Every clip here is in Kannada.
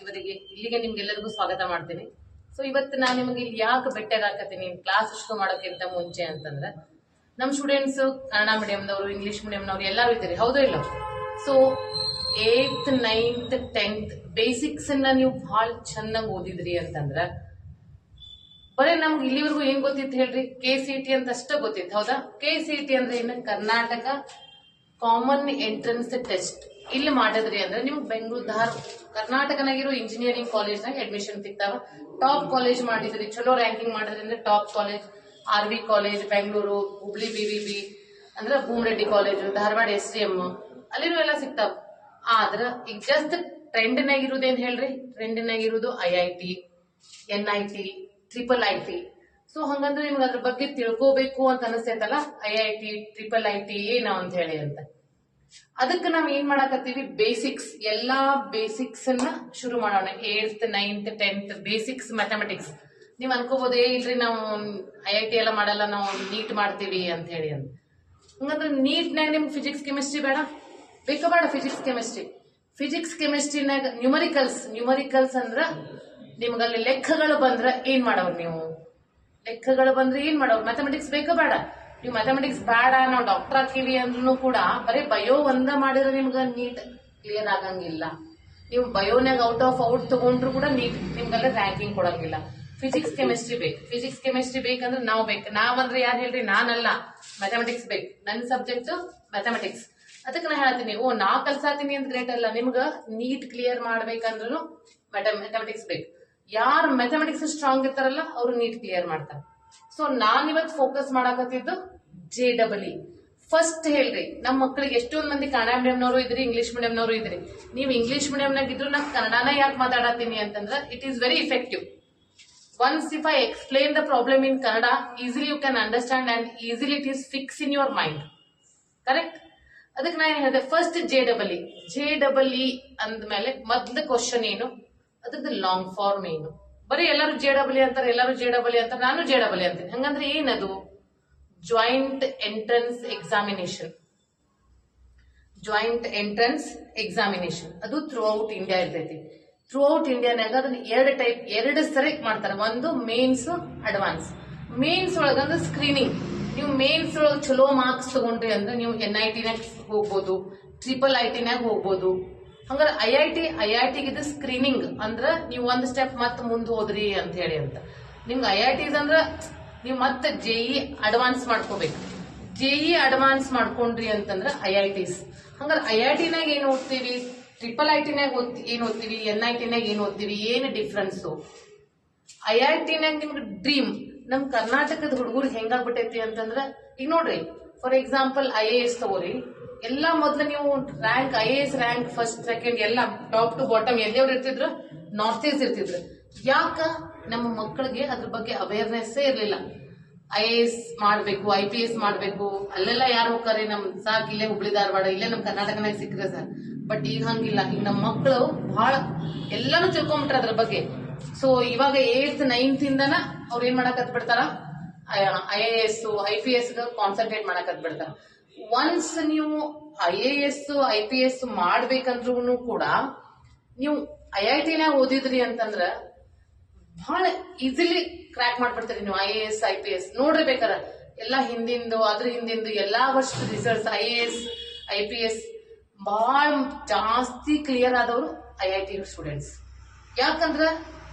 ಇಲ್ಲಿಗೆ ನಿಮ್ಗೆಲ್ಲರಿಗೂ ಸ್ವಾಗತ ಮಾಡ್ತೀನಿ. ಸೊ ಇವತ್ತು ನಾನು ನಿಮಗೆ ಇಲ್ಲಿ ಯಾಕೆ ಭೇಟಿಯಾಗತ್ತೀನಿ ಕ್ಲಾಸ್ ಶುರು ಮಾಡೋಕ್ಕಿಂತ ಮುಂಚೆ ಅಂತಂದ್ರೆ, ನಮ್ಮ ಸ್ಟೂಡೆಂಟ್ಸ್ ಕನ್ನಡ ಮೀಡಿಯಂನವರು, ಇಂಗ್ಲಿಷ್ ಮೀಡಿಯಂನವರು ಎಲ್ಲರೂ ಇದ್ದೀರಿ, ಹೌದೋ ಇಲ್ಲ? So 8th 9th 10th basics ಅನ್ನ ನೀವು ಬಹಳ ಚೆನ್ನಾಗಿ ಓದಿದ್ರಿ ಅಂತಂದ್ರ ಬರೀ ನಮ್ಗೆ ಇಲ್ಲಿವರೆಗೂ ಏನ್ ಗೊತ್ತಿತ್ತು ಹೇಳ್ರಿ? KCET ಅಂತ ಅಷ್ಟೇ ಗೊತ್ತಿತ್ತು, ಹೌದಾ? KCET ಅಂದ್ರೆ ಏನು? Karnataka common entrance test. ಇಲ್ಲಿ ಮಾಡಿದ್ರಿ ಅಂದ್ರೆ ನಿಮ್ಗೆ ಬೆಂಗಳೂರು ಕರ್ನಾಟಕನಾಗಿರೋ ಇಂಜಿನಿಯರಿಂಗ್ ಕಾಲೇಜ್ನಾಗ ಅಡ್ಮಿಷನ್ ಸಿಗ್ತಾವ. ಟಾಪ್ ಕಾಲೇಜ್ ಮಾಡಿದ್ರಿ, ಚಲೋ ರ್ಯಾಂಕಿಂಗ್ ಮಾಡಿದ್ರಿ ಅಂದ್ರೆ top college RV college Bengaluru, Hubli BVB ಅಂದ್ರೆ ಭೂಮರೆಡ್ಡಿ ಕಾಲೇಜ್, ಧಾರವಾಡ STM ಅಲ್ಲಿನೂ ಎಲ್ಲ ಸಿಗ್ತಾವ. ಆದ್ರ ಈಗ ಜಸ್ಟ್ ಟ್ರೆಂಡ್ನಾಗ ಇರೋದೇನ್ ಹೇಳ್ರಿ? ಟ್ರೆಂಡ್ನಾಗ ಇರೋದು IIT, NIT, IIIT. ಸೊ ಹಂಗಂದ್ರೆ ನಿಮ್ಗೆ ಅದ್ರ ಬಗ್ಗೆ ತಿಳ್ಕೋಬೇಕು ಅಂತ ಅನಿಸ್ತೈತಲ್ಲ, IIT, IIIT ಏನು ಅಂತ ಹೇಳಿ ಅಂತ. ಅದಕ್ಕೆ ನಾವ್ ಏನ್ ಮಾಡಾಕತ್ತೀವಿ? ಬೇಸಿಕ್ಸ್, ಎಲ್ಲಾ ಬೇಸಿಕ್ಸ್ ಅನ್ನ ಶುರು ಮಾಡೋಣ. 8th 9th 10th basics mathematics. ನೀವ್ ಅನ್ಕೋಬಹುದು, ಇಲ್ರಿ ನಾವು IIT ಎಲ್ಲ ಮಾಡಲ್ಲ, ನಾವು ನೀಟ್ ಮಾಡ್ತೀವಿ ಅಂತ ಹೇಳಿ ಅಂತ. ಹಂಗಂದ್ರೆ ನೀಟ್ನಾಗ ನಿಮ್ಗೆ ಫಿಸಿಕ್ಸ್ ಕೆಮಿಸ್ಟ್ರಿ ಬೇಡ? ಬೇಕಾ ಬೇಡ? ಫಿಸಿಕ್ಸ್ ಕೆಮಿಸ್ಟ್ರಿನಾಗ ನ್ಯೂಮರಿಕಲ್ಸ್ ಅಂದ್ರ ನಿಮ್ಗಲ್ಲಿ ಲೆಕ್ಕಗಳು ಬಂದ್ರ ಏನ್ ಮಾಡೋರು ನೀವು? ಲೆಕ್ಕಗಳು ಬಂದ್ರೆ ಏನ್ ಮಾಡೋರು? ಮ್ಯಾಥಮೆಟಿಕ್ಸ್ ಬೇಕಾ ಬೇಡ? ನೀವು ಮ್ಯಾಥಮೆಟಿಕ್ಸ್ ಬೇಡ, ನಾವು ಡಾಕ್ಟರ್ ಹಾಕಿವಿ ಅಂದ್ರೂ ಕೂಡ ಬರೀ ಬಯೋ ಒಂದ ಮಾಡಿದ್ರೆ ನಿಮ್ಗ ನೀಟ್ ಕ್ಲಿಯರ್ ಆಗಂಗಿಲ್ಲ. ನೀವು ಬಯೋನಾಗ ಔಟ್ ತಗೊಂಡ್ರು ಕೂಡ ನೀಟ್ ನಿಮ್ಗೆಲ್ಲ ರ್ಯಾಂಕಿಂಗ್ ಕೊಡಂಗಿಲ್ಲ. ಫಿಸಿಕ್ಸ್ ಕೆಮಿಸ್ಟ್ರಿ ಬೇಕಂದ್ರೆ ನಾವಂದ್ರೆ ಯಾರು ಹೇಳ್ರಿ? ನಾನಲ್ಲ, ಮ್ಯಾಥಮೆಟಿಕ್ಸ್ ಬೇಕು. ನನ್ನ ಸಬ್ಜೆಕ್ಟ್ ಮ್ಯಾಥಮೆಟಿಕ್ಸ್. ಅದಕ್ಕೆ ನಾ ಹೇಳ್ತೀನಿ, ನಾ ಕಲ್ಸಾತೀನಿ ಅಂತ ಗ್ರೇಟ್ ಅಲ್ಲ, ನಿಮ್ಗ ನೀಟ್ ಕ್ಲಿಯರ್ ಮಾಡ್ಬೇಕಂದ್ರೂ ಮ್ಯಾಥಮೆಟಿಕ್ಸ್ ಬೇಕು. ಯಾರು ಮ್ಯಾಥಮೆಟಿಕ್ಸ್ ಸ್ಟ್ರಾಂಗ್ ಇರ್ತಾರಲ್ಲ ಅವ್ರು ನೀಟ್ ಕ್ಲಿಯರ್ ಮಾಡ್ತಾರೆ. ಸೊ ನಾನ್ ಇವತ್ತು ಫೋಕಸ್ ಮಾಡಾಕತ್ತಿದ್ದು JEE. ಫಸ್ಟ್ ಹೇಳ್ರಿ, ನಮ್ಮ ಮಕ್ಕಳಿಗೆ ಎಷ್ಟೊಂದ್ ಮಂದಿ ಕನ್ನಡ ಮೀಡಿಯಂನವರು ಇದ್ರಿ, ಇಂಗ್ಲಿಷ್ ಮೀಡಿಯಂನವರು ಇದ್ರಿ. ನೀವು ಇಂಗ್ಲಿಷ್ ಮೀಡಿಯಂನಾಗ ಇದ್ರು ನಾ ಕನ್ನಡನ ಯಾಕೆ ಮಾತಾಡತ್ತೀನಿ ಅಂತಂದ್ರೆ, it is very effective. Once if I explain the problem in Kannada, easily you can understand and easily it is fixed in your mind. Correct? ಅದಕ್ಕೆ ನಾನು ಹೇಳಿದೆ ಫಸ್ಟ್ JEE ಅಂದ್ಮೇಲೆ ಮೊದ್ಲ ಕ್ವಶನ್ ಏನು? ಅದ್ರದ್ದು ಲಾಂಗ್ ಫಾರ್ಮ್ ಏನು? ಬರೀ ಎಲ್ಲರೂ JEE ಅಂತಾರೆ, ನಾನು JEE ಅಂತೀನಿ. ಹಂಗಂದ್ರೆ ಏನದು? Joint entrance examination. ಅದು ಥ್ರೂ ಔಟ್ ಇಂಡಿಯಾ ಇರ್ತೈತಿ. ಥ್ರೂ ಔಟ್ ಇಂಡಿಯಾನಾಗ ಅದನ್ನ ಎರಡು ಸರಿ ಮಾಡ್ತಾರೆ. ಒಂದು ಮೇನ್ಸ್, ಅಡ್ವಾನ್ಸ್. ಮೇನ್ಸ್ ಒಳಗಂದ್ರೆ ಸ್ಕ್ರೀನಿಂಗ್. ನೀವು ಮೇನ್ಸ್ ಒಳಗೆ ಚಲೋ ಮಾರ್ಕ್ಸ್ ತಗೊಂಡ್ರಿ ಅಂದ್ರೆ ನೀವು NITನಾಗ ಹೋಗ್ಬೋದು, IIITನಾಗ ಹೋಗ್ಬೋದು. ಹಂಗಾರೆ ಐಐಟಿ ಇದು ಸ್ಕ್ರೀನಿಂಗ್ ಅಂದ್ರ ನೀವು ಒಂದ್ ಸ್ಟೆಪ್ ಮತ್ತೆ ಮುಂದೆ ಹೋದ್ರಿ ಅಂತ ಹೇಳಿ ಅಂತ. ನಿಮ್ಗೆ IITs ಅಂದ್ರ ನೀವು ಮತ್ತೆ JEE ಅಡ್ವಾನ್ಸ್ ಮಾಡ್ಕೋಬೇಕು. JEE ಅಡ್ವಾನ್ಸ್ ಮಾಡ್ಕೊಂಡ್ರಿ ಅಂತಂದ್ರ IITs. ಹಂಗಾರೆ IITನಾಗ ಏನ್ ಓದ್ತೀವಿ, IIITನಾಗ ಏನ್ ಓದ್ತೀವಿ, NITನಾಗ ಏನ್ ಓದ್ತೀವಿ, ಏನ್ ಡಿಫ್ರೆನ್ಸು? IITನಾಗ ನಿಮ್ಗೆ ಡ್ರೀಮ್. ನಮ್ ಕರ್ನಾಟಕದ ಹುಡುಗರಿಗೆ ಹೆಂಗಾಗ್ಬಿಟ್ಟೈತಿ ಅಂತಂದ್ರ, ಈಗ ನೋಡ್ರಿ, ಫಾರ್ ಎಕ್ಸಾಂಪಲ್ IAS ತಗೋರಿ. ಎಲ್ಲಾ ಮೊದ್ಲು ನೀವು rank IAS rank first second ಎಲ್ಲ ಟಾಪ್ ಟು ಬಾಟಮ್ ಎಲ್ಲಿಯವ್ರು ಇರ್ತಿದ್ರು? ನಾರ್ತ್ ಈಸ್ಟ್ ಇರ್ತಿದ್ರು. ಯಾಕ? ನಮ್ಮ ಮಕ್ಕಳಿಗೆ ಅದ್ರ ಬಗ್ಗೆ ಅವೇರ್ನೆಸ್ ಇರ್ಲಿಲ್ಲ. IAS ಮಾಡ್ಬೇಕು, IPS ಮಾಡ್ಬೇಕು, ಅಲ್ಲೆಲ್ಲ ಯಾರು ಹೋಗ್ತಾರೆ? ನಮ್ ಸಾಕ್ ಇಲ್ಲೇ ಹುಬ್ಳಿ ಧಾರವಾಡ, ಇಲ್ಲೇ ನಮ್ ಕರ್ನಾಟಕನಾಗ ಸಿಕ್ಕ್ರೆ ಸರ್. ಬಟ್ ಈಗ ಹಂಗಿಲ್ಲ. ಈಗ ನಮ್ಮ ಮಕ್ಕಳು ಬಹಳ ಎಲ್ಲಾನು ತಿಳ್ಕೊಂಬಿಟ್ರ ಅದ್ರ ಬಗ್ಗೆ. ಸೊ ಇವಾಗ 8th 9th ಇಂದನ ಅವ್ರು ಏನ್ ಮಾಡಕ್ ಬಿಡ್ತಾರ? IAS IPS ಕಾನ್ಸಂಟ್ರೇಟ್ ಮಾಡಕ್ ಬಿಡ್ತಾರ. ಒನ್ಸ್ ನೀವು IAS IPS ಮಾಡ್ಬೇಕಂದ್ರೂ ಕೂಡ ನೀವು IITನಾಗ ಓದಿದ್ರಿ ಅಂತಂದ್ರ ಬಹಳ ಈಸಿಲಿ ಕ್ರ್ಯಾಕ್ ಮಾಡ್ಬಿಡ್ತೀರಿ ನೀವು IAS IPS. ನೋಡ್ರಿ ಬೇಕಾರ ಎಲ್ಲಾ ಅದ್ರ ಹಿಂದಿಂದು ಎಲ್ಲಾ ವರ್ಷದ ರಿಸಲ್ಟ್ಸ್ IAS IPS ಬಹಳ ಜಾಸ್ತಿ ಕ್ಲಿಯರ್ ಆದವರು IIT ಸ್ಟೂಡೆಂಟ್ಸ್. ಯಾಕಂದ್ರ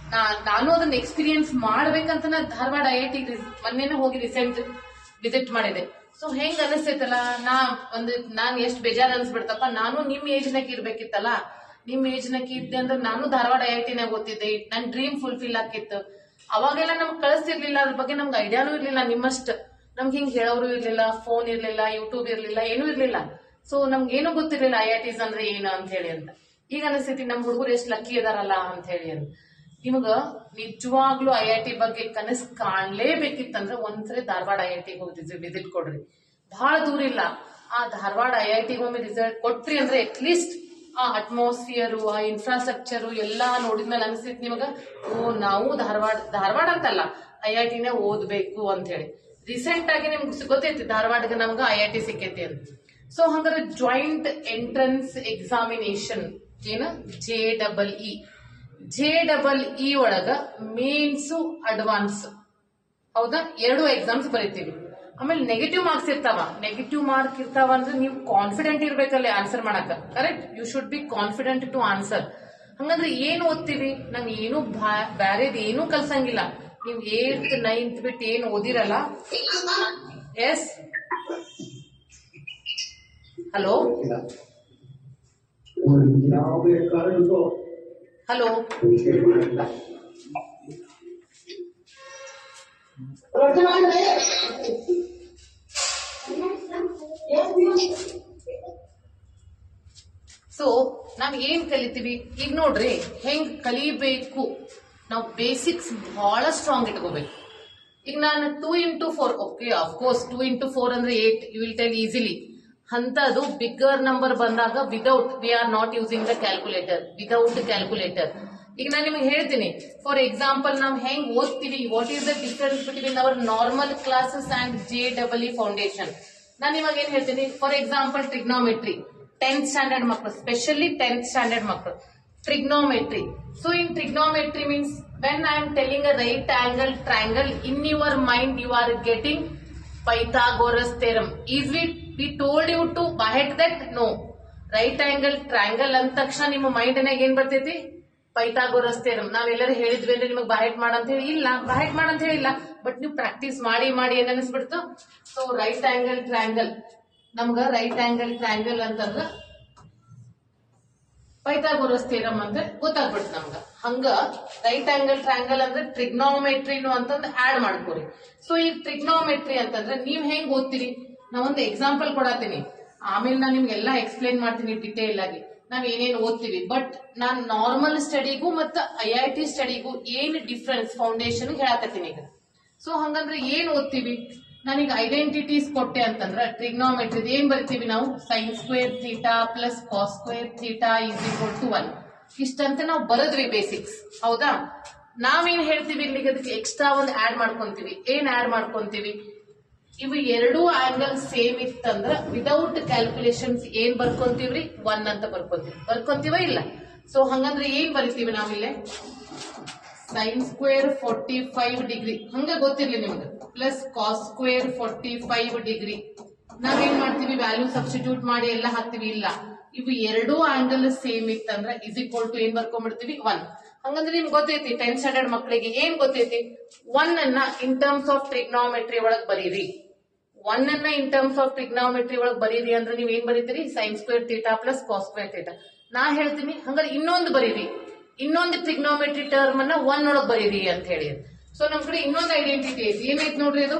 ನಾನು ಅದನ್ನ ಎಕ್ಸ್ಪೀರಿಯನ್ಸ್ ಮಾಡ್ಬೇಕಂತ ಧಾರವಾಡ IIT ಮೊನ್ನೆನೇ ಹೋಗಿ ರೀಸೆಂಟ್ ವಿಸಿಟ್ ಮಾಡಿದೆ. ಸೊ ಹೆಂಗ್ ಅನಿಸ್ತೈತಲ್ಲ, ನಾನ್ ಎಷ್ಟ್ ಬೇಜಾರ್ ಅನ್ಸ್ಬಿಡ್ತಪ್ಪ. ನಾನು ನಿಮ್ ಏಜ್ನಾಗ ಇರ್ಬೇಕಿತ್ತಲ್ಲ. ನಿಮ್ ಏಜ್ನಾಗ ಇದ್ದೆ ಅಂದ್ರೆ ನಾನು ಧಾರವಾಡ IITನಾಗ ಓದ್ತಿದ್ದೆ. ನನ್ ಡ್ರೀಮ್ ಫುಲ್ಫಿಲ್ ಆಕಿತ್ತು. ಅವಾಗೆಲ್ಲ ನಮ್ಗೆ ಕಳಿಸ್ತಿರ್ಲಿಲ್ಲ, ಅದ್ರ ಬಗ್ಗೆ ನಮ್ಗೆ ಐಡಿಯಾನು ಇರ್ಲಿಲ್ಲ. ನಿಮ್ಮಸ್ಟ್ ನಮ್ಗೆ ಹಿಂಗ್ ಹೇಳೋರು ಇರ್ಲಿಲ್ಲ, ಫೋನ್ ಇರ್ಲಿಲ್ಲ, ಯೂಟ್ಯೂಬ್ ಇರ್ಲಿಲ್ಲ, ಏನೂ ಇರ್ಲಿಲ್ಲ. ಸೊ ನಮ್ಗೇನು ಗೊತ್ತಿರ್ಲಿಲ್ಲ IITs ಅಂದ್ರೆ ಏನು ಅಂತ ಹೇಳಿ ಅಂತ. ಈಗ ಅನಿಸ್ತೈತಿ ನಮ್ ಹುಡುಗರು ಎಷ್ಟ್ ಲಕ್ಕಿ ಇದಾರಲ್ಲ ಅಂತ ಹೇಳಿ ಅಂತ. ನಿಮ್ಗ ನಿಜವಾಗ್ಲೂ IIT ಬಗ್ಗೆ ಕನಸು ಕಾಣ್ಲೇಬೇಕಿತ್ತಂದ್ರೆ ಒಂದ್ಸರಿ ಧಾರವಾಡ IIT ಹೋಗಿ ವಿಸಿಟ್ ಕೊಡ್ರಿ. ಬಹಳ ದೂರ ಇಲ್ಲ. ಆ ಧಾರವಾಡ IIT ಒಮ್ಮೆ ರಿಸಲ್ಟ್ ಕೊಟ್ರಿ ಅಂದ್ರೆ ಅಟ್ಲೀಸ್ಟ್ ಆ ಅಟ್ಮಾಸ್ಫಿಯರು, ಆ ಇನ್ಫ್ರಾಸ್ಟ್ರಕ್ಚರು ಎಲ್ಲಾ ನೋಡಿದ್ಮೇಲೆ ಅನಿಸ್ತೈತಿ ನಿಮಗ, ನಾವು ಧಾರವಾಡ ಅಂತಲ್ಲ IITನೇ ಓದ್ಬೇಕು ಅಂತ ಹೇಳಿ. ರೀಸೆಂಟ್ ಆಗಿ ನಿಮ್ಗೆ ಗೊತ್ತೈತಿ ಧಾರವಾಡಕ್ಕೆ ನಮ್ಗ IIT ಸಿಕ್ಕೈತಿ ಅಂತ. ಸೊ ಹಂಗಾರೆ ಜಾಯಿಂಟ್ ಎಂಟ್ರೆನ್ಸ್ ಎಕ್ಸಾಮಿನೇಷನ್ ಏನು? JEE JEE ಒಳಗ ಮೇನ್ಸು ಅಡ್ವಾನ್ಸ್, ಹೌದಾ? 2 ಎಕ್ಸಾಮ್ಸ್ ಬರೀತೀವಿ. ಆಮೇಲೆ ನೆಗೆಟಿವ್ ಮಾರ್ಕ್ಸ್ ಇರ್ತಾವ. ನೆಗೆಟಿವ್ ಮಾರ್ಕ್ ಇರ್ತಾವ ಅಂದ್ರೆ ನೀವು ಕಾನ್ಫಿಡೆಂಟ್ ಇರ್ಬೇಕಲ್ಲಿ ಆನ್ಸರ್ ಮಾಡಕ. Correct? You should be confident to answer. ಹಂಗಂದ್ರೆ ಏನು ಓದ್ತೀವಿ? ನಮ್ ಏನು ಬ್ಯಾರೇದ್ ಏನು ಕಲ್ಸಂಗಿಲ್ಲ. ನೀವು 8th 9th ಬಿಟ್ಟು ಏನು ಓದಿರಲ್ಲ. ಎಸ್, ಹಲೋ ಹಲೋ, ಸೊ ನಾವ್ ಏನ್ ಕಲಿತೀವಿ ಈಗ ನೋಡ್ರಿ, ಹೆಂಗ್ ಕಲಿಬೇಕು. ನಾವು ಬೇಸಿಕ್ಸ್ ಬಹಳ ಸ್ಟ್ರಾಂಗ್ ಇಟ್ಕೋಬೇಕು. ಈಗ ನಾನು 2x4, ಓಕೆ ಅಫ್ಕೋರ್ಸ್ 2x4 ಅಂದ್ರೆ 8, ಯು ವಿಲ್ ಟೆಲ್ ಈಸಿಲಿ. ಅಂತದು ಬಿಗ್ಗರ್ ನಂಬರ್ ಬಂದಾಗ without, we are not using the calculator, without calculator. ಈಗ ನಾನು ನಿಮಗೆ ಹೇಳ್ತೀನಿ, ಫಾರ್ ಎಕ್ಸಾಂಪಲ್ ನಾವು ಹೆಂಗ್ ಓದ್ತೀವಿ, what is the difference between our normal classes and JEE foundation. ನಾನು ಇವಾಗ ಏನ್ ಹೇಳ್ತೀನಿ, for example trigonometry, 10th standard ಮಕ್ಕಳು, ಸ್ಪೆಷಲಿ 10th ಸ್ಟ್ಯಾಂಡರ್ಡ್ ಮಕ್ಕಳು, trigonometry. So in trigonometry means when I am telling a right angle triangle, in your mind you are getting Pythagoras theorem. Is it we told you to by head that? No. Right angle triangle ಅಂದ ತಕ್ಷಣ ನಿಮ್ಮ ಮೈಂಡ್ ನಾಗ ಏನ್ ಬರ್ತೈತಿ? Pythagoras theorem. ನಾವೆಲ್ಲರೂ ಹೇಳಿದ್ವಿ ಅಂದ್ರೆ ನಿಮಗೆ ಬಾಯಟ್ ಮಾಡಂತ ಹೇಳಿ ಇಲ್ಲ, ಬಾಯಟ್ ಮಾಡಂತ ಹೇಳಿಲ್ಲ, ಬಟ್ ನೀವು ಪ್ರಾಕ್ಟೀಸ್ ಮಾಡಿ ಮಾಡಿ ಏನ್ ಅನಿಸ್ಬಿಡ್ತು. ಸೊ ರೈಟ್ ಆಂಗಲ್ ಟ್ರಯಾಂಗಲ್, ನಮ್ಗ ರೈಟ್ ಆಂಗಲ್ ಟ್ರಯಾಂಗಲ್ ಅಂತಂದ್ರ ಪೈಥಾಗೋರಸ್ ಥಿಯರಂ ಅಂತ ಗೊತ್ತಾಗ್ಬಿಡ್ತು ನಮ್ಗ. ಹಂಗ ರೈಟ್ ಆಂಗಲ್ ಟ್ರಯಾಂಗಲ್ ಅಂದ್ರೆ ಟ್ರಿಗ್ನೋಮೆಟ್ರಿನು ಅಂತಂದ್ ಆಡ್ ಮಾಡ್ಕೋರಿ. ಸೊ ಈ ಟ್ರಿಗ್ನೋಮೆಟ್ರಿ ಅಂತಂದ್ರೆ ನೀವ್ ಹೆಂಗ್ ಓದ್ತೀರಿ, ನಾವೊಂದು ಎಕ್ಸಾಂಪಲ್ ಕೊಡತ್ತೀನಿ, ಆಮೇಲೆ ನಾನು ನಿಮ್ಗೆಲ್ಲಾ ಎಕ್ಸ್ಪ್ಲೇನ್ ಮಾಡ್ತೀನಿ ಡಿಟೇಲ್ ಆಗಿ ನಾವ್ ಏನೇನ್ ಓದ್ತೀವಿ. ಬಟ್ ನಾನ್ ನಾರ್ಮಲ್ ಸ್ಟಡಿಗೂ ಮತ್ತ IIT ಸ್ಟಡಿಗೂ ಏನ್ ಡಿಫ್ರೆನ್ಸ್ ಫೌಂಡೇಶನ್ ಹೇಳಕತ್ತೀನಿ ಈಗ. ಸೊ ಹಂಗಂದ್ರೆ ಏನ್ ಓದ್ತೀವಿ, ನಾನೀಗ ಐಡೆಂಟಿಟೀಸ್ ಕೊಟ್ಟೆ ಅಂತಂದ್ರ ಟ್ರಿಗ್ನೋಮೆಟ್ರಿ ಏನ್ ಬರ್ತೀವಿ ನಾವು, sin square theta plus cos square theta is equal to 1. ಇಷ್ಟಂತ ನಾವು ಬರದ್ವಿ ಬೇಸಿಕ್ಸ್, ಹೌದಾ? ನಾವೇನ್ ಹೇಳ್ತೀವಿ ಇಲ್ಲಿಗೆ, ಅದಕ್ಕೆ ಎಕ್ಸ್ಟ್ರಾ ಒಂದು ಆಡ್ ಮಾಡ್ಕೊಂತೀವಿ. ಏನ್ ಆಡ್ ಮಾಡ್ಕೊಂತೀವಿ, ಇವು ಎರಡೂ ಆಂಗಲ್ ಸೇಮ್ ಇತ್ತಂದ್ರ ವಿದೌಟ್ ಕ್ಯಾಲ್ಕುಲೇಷನ್ಸ್ ಏನ್ ಬರ್ಕೊಂತೀವ್ರಿ, 1 ಅಂತ ಬರ್ಕೊಂತೀವ ಇಲ್ಲ? ಸೊ ಹಂಗಂದ್ರೆ ಏನ್ ಬರಿತೀವಿ ನಾವಿಲ್ಲಿ, sin ಸ್ಕ್ವೇರ್ 45 ಡಿಗ್ರಿ ಹಂಗ ಗೊತ್ತಿರ್ಲಿ ನಿಮ್ಗೆ, ಪ್ಲಸ್ ಕಾಸ್ ಸ್ಕ್ವೇರ್ 45 ಡಿಗ್ರಿ. ನಾವೇನ್ ಮಾಡ್ತೀವಿ, ವ್ಯಾಲ್ಯೂ ಸಬ್ಸ್ಟಿಟ್ಯೂಟ್ ಮಾಡಿ ಎಲ್ಲ ಹಾಕ್ತಿವಿ ಇಲ್ಲ. ಇವು ಎರಡೂ ಆಂಗಲ್ ಸೇಮ್ ಇತ್ತಂದ್ರ ಇಸ್ ಈಕ್ವಲ್ ಟು ಏನ್ ಬರ್ಕೊಂಡ್ಬಿಡ್ತೀವಿ, 1. ಹಂಗಂದ್ರೆ ನಿಮ್ಗೆ ಗೊತ್ತೈತಿ 10th ಸ್ಟ್ಯಾಂಡರ್ಡ್ ಮಕ್ಕಳಿಗೆ ಏನ್ ಗೊತ್ತೈತಿ, 1 ಅನ್ನ ಇನ್ ಟರ್ಮ್ಸ್ ಆಫ್ ಟ್ರಿಗ್ನೋಮೆಟ್ರಿ ಒಳಗ್ ಬರೀರಿ. 1 ಅನ್ನ ಇನ್ ಟರ್ಮ್ಸ್ ಆಫ್ ಟ್ರಿಗ್ನೋಮೆಟ್ರಿ ಒಳಗ್ ಬರೀರಿ ಅಂದ್ರೆ ನೀವ್ ಏನ್ ಬರೀತೀರಿ, sin square theta plus cos square theta. ನಾ ಹೇಳ್ತೀನಿ ಹಂಗಾರೆ ಇನ್ನೊಂದು ಬರೀರಿ, ಇನ್ನೊಂದು ಟ್ರಿಗ್ನೋಮೆಟ್ರಿ ಟರ್ಮ್ ಅನ್ನ 1 ಒಳಗ್ ಬರೀರಿ ಅಂತ ಹೇಳಿ. ಸೊ ನಮ್ ಕಡೆ ಇನ್ನೊಂದು ಐಡೆಂಟಿಟಿ ಐತಿ, ಏನೈತಿ ನೋಡ್ರಿ, ಅದು